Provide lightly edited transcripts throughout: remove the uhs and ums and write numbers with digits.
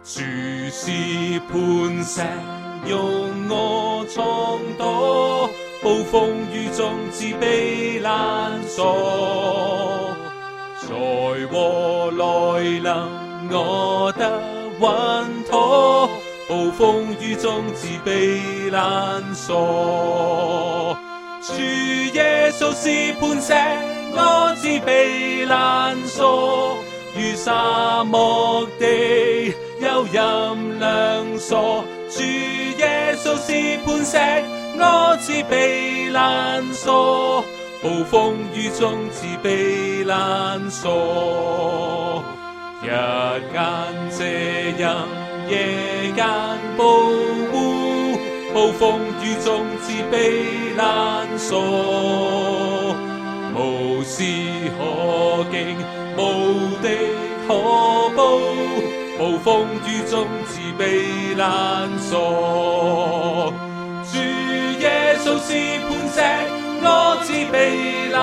主是磐石，容我藏躲，暴風雨中自避難所。災禍來臨，我得穩妥，暴風雨中自避難所。主耶穌是磐石，我自避難所。於沙漠地有陰涼所，主耶穌是磐石，我自避難所。暴風雨中自避難所，日間遮蔭，夜間保護，暴風雨中自避難所。無事可驚，無敵可怖，暴風雨中自避難所。主耶穌是磐石，我自避難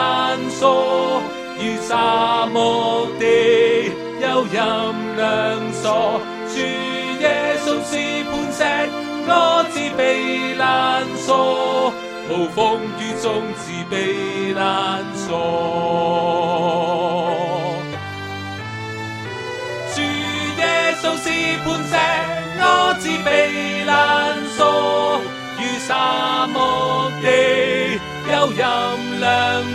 所。於沙漠地有陰涼所，主耶穌是磐石，我自避難所。暴風雨中自避難所。主耶穌是磐石，我自避難所。於沙漠地有陰涼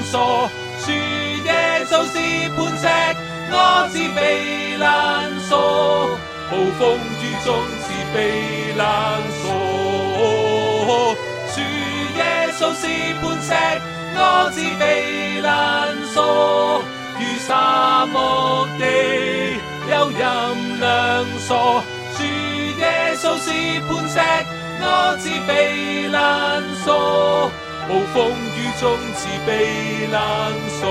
所，主耶穌是磐石，我自避難所。暴風雨中自避難所。主耶穌是磐石，我自避難所。於沙漠地有陰涼所，主耶穌是磐石，我自避難所。暴風雨中自避難所。